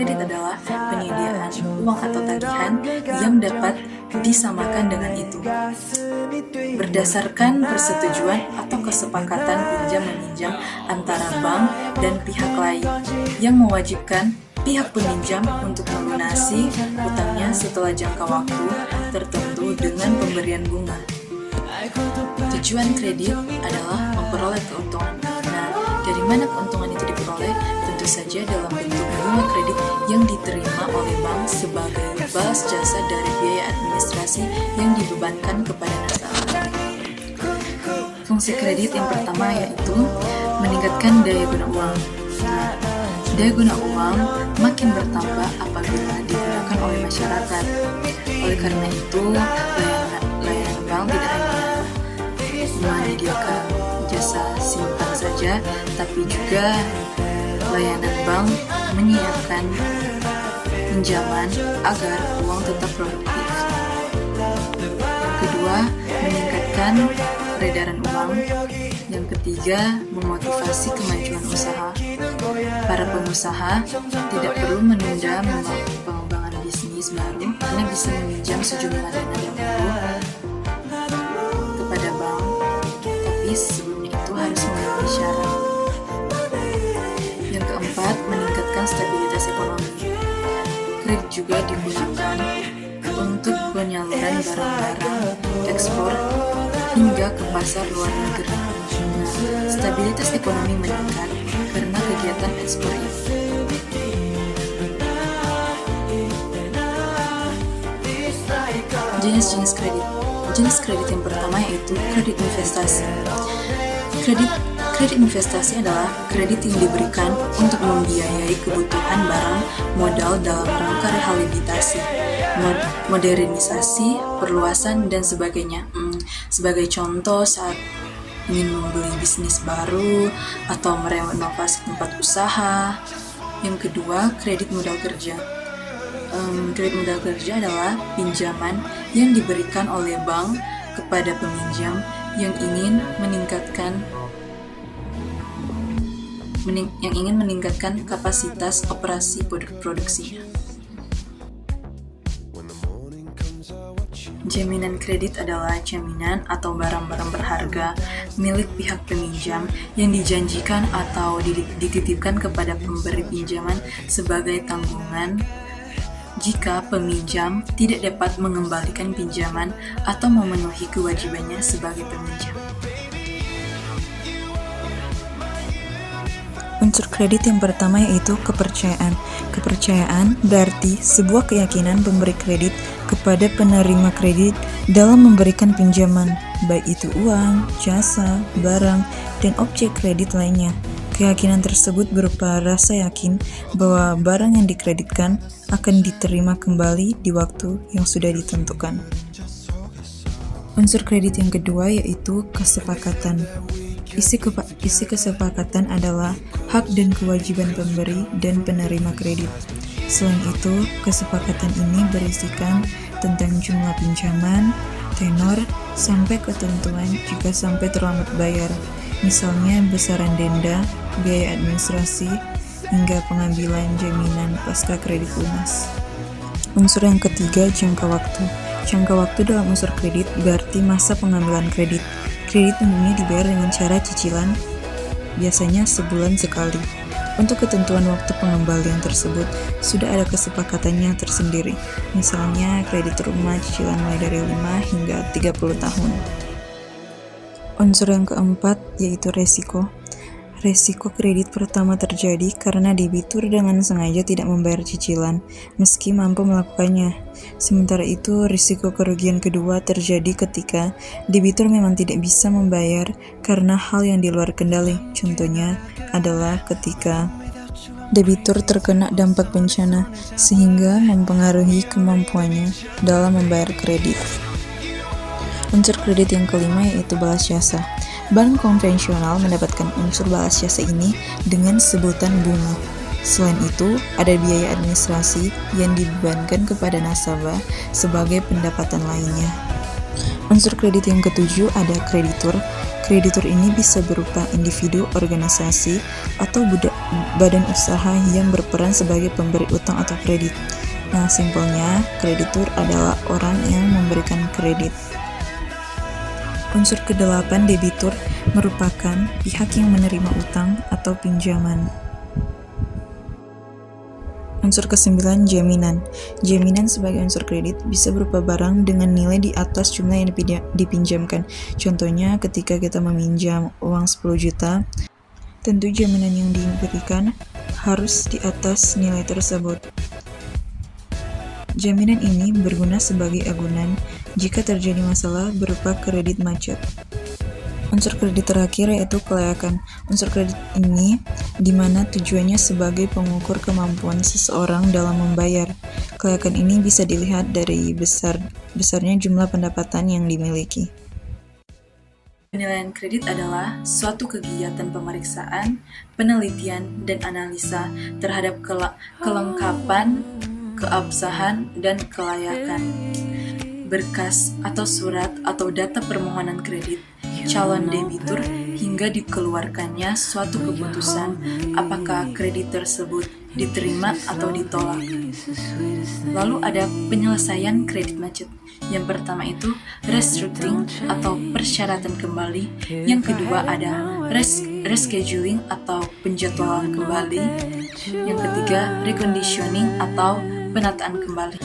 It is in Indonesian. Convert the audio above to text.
kredit adalah penyediaan uang atau tagihan yang dapat disamakan dengan itu berdasarkan persetujuan atau kesepakatan pinjam-meminjam antara bank dan pihak lain yang mewajibkan pihak peminjam untuk melunasi utangnya setelah jangka waktu tertentu dengan pemberian bunga. Tujuan kredit adalah memperoleh keuntungan. Nah, dari mana keuntungan itu diperoleh? Tentu saja dalam bentuk bunga kredit yang diterima oleh bank sebagai balas jasa dari biaya administrasi yang dibebankan kepada nasabah. Fungsi kredit yang pertama yaitu meningkatkan daya guna uang. Daya guna uang makin bertambah apabila digunakan oleh masyarakat. Oleh karena itu, layanan bank tidak hanya menyediakan jasa simpan saja, tapi juga layanan bank menyiapkan pinjaman agar uang tetap produktif. Yang kedua, meningkatkan peredaran uang. Yang ketiga, memotivasi kemajuan usaha. Para pengusaha tidak perlu menunda pengembangan bisnis baru karena bisa meminjam sejumlah dana dahulu kepada bank, tapi sebelumnya itu harus memenuhi syarat. Yang keempat, meningkatkan stabilitas ekonomi. Kredit juga digunakan untuk penyaluran barang-barang ekspor hingga ke pasar luar negeri. Stabilitas ekonomi meningkat karena kegiatan ekspor ini. Jenis-jenis kredit. Jenis kredit yang pertama yaitu kredit investasi. Kredit investasi adalah kredit yang diberikan untuk membiayai kebutuhan barang modal dalam rangka rehabilitasi, modernisasi, perluasan, dan sebagainya. Sebagai contoh, saat ingin membeli bisnis baru atau merenovasi tempat usaha. Yang kedua, kredit modal kerja. Kredit modal kerja adalah pinjaman yang diberikan oleh bank kepada peminjam yang ingin meningkatkan kapasitas operasi produksinya. Jaminan kredit adalah jaminan atau barang-barang berharga milik pihak peminjam yang dijanjikan atau dititipkan kepada pemberi pinjaman sebagai tanggungan jika peminjam tidak dapat mengembalikan pinjaman atau memenuhi kewajibannya sebagai peminjam. Unsur kredit yang pertama yaitu kepercayaan. Kepercayaan berarti sebuah keyakinan pemberi kredit kepada penerima kredit dalam memberikan pinjaman, baik itu uang, jasa, barang, dan objek kredit lainnya. Keyakinan tersebut berupa rasa yakin bahwa barang yang dikreditkan akan diterima kembali di waktu yang sudah ditentukan. Unsur kredit yang kedua yaitu kesepakatan. Isi kesepakatan adalah hak dan kewajiban pemberi dan penerima kredit. Selain itu, kesepakatan ini berisikan tentang jumlah pinjaman, tenor, sampai ketentuan jika sampai terlambat bayar, misalnya besaran denda, biaya administrasi, hingga pengambilan jaminan pasca kredit lunas. Unsur yang ketiga, jangka waktu. Jangka waktu dalam unsur kredit berarti masa pengambilan kredit. Kredit umumnya dibayar dengan cara cicilan, biasanya sebulan sekali. Untuk ketentuan waktu pengembalian tersebut, sudah ada kesepakatannya tersendiri. Misalnya, kredit rumah cicilan mulai dari 5 hingga 30 tahun. Unsur yang keempat yaitu resiko. Resiko kredit pertama terjadi karena debitur dengan sengaja tidak membayar cicilan, meski mampu melakukannya. Sementara itu, risiko kerugian kedua terjadi ketika debitur memang tidak bisa membayar karena hal yang di luar kendali. Contohnya adalah ketika debitur terkena dampak bencana, sehingga mempengaruhi kemampuannya dalam membayar kredit. Unsur kredit yang kelima yaitu balas jasa. Bank konvensional mendapatkan unsur balas jasa ini dengan sebutan bunga. Selain itu, ada biaya administrasi yang dibebankan kepada nasabah sebagai pendapatan lainnya. Unsur kredit yang ketujuh ada kreditur. Kreditur ini bisa berupa individu, organisasi, atau badan usaha yang berperan sebagai pemberi utang atau kredit. Nah, simpelnya, kreditur adalah orang yang memberikan kredit. Unsur ke-8, debitur, merupakan pihak yang menerima utang atau pinjaman. Unsur ke-9, jaminan. Jaminan sebagai unsur kredit bisa berupa barang dengan nilai di atas jumlah yang dipinjamkan. Contohnya, ketika kita meminjam uang 10 juta, tentu jaminan yang diberikan harus di atas nilai tersebut. Jaminan ini berguna sebagai agunan jika terjadi masalah berupa kredit macet. Unsur kredit terakhir yaitu kelayakan. Unsur kredit ini di mana tujuannya sebagai pengukur kemampuan seseorang dalam membayar. Kelayakan ini bisa dilihat dari besarnya jumlah pendapatan yang dimiliki. Penilaian kredit adalah suatu kegiatan pemeriksaan, penelitian, dan analisa terhadap kelengkapan, keabsahan, dan kelayakan berkas atau surat atau data permohonan kredit calon debitur hingga dikeluarkannya suatu keputusan apakah kredit tersebut diterima atau ditolak. Lalu ada penyelesaian kredit macet. Yang pertama itu restructuring atau persyaratan kembali. Yang kedua ada rescheduling atau penjadwalan kembali. Yang ketiga reconditioning atau penataan kembali.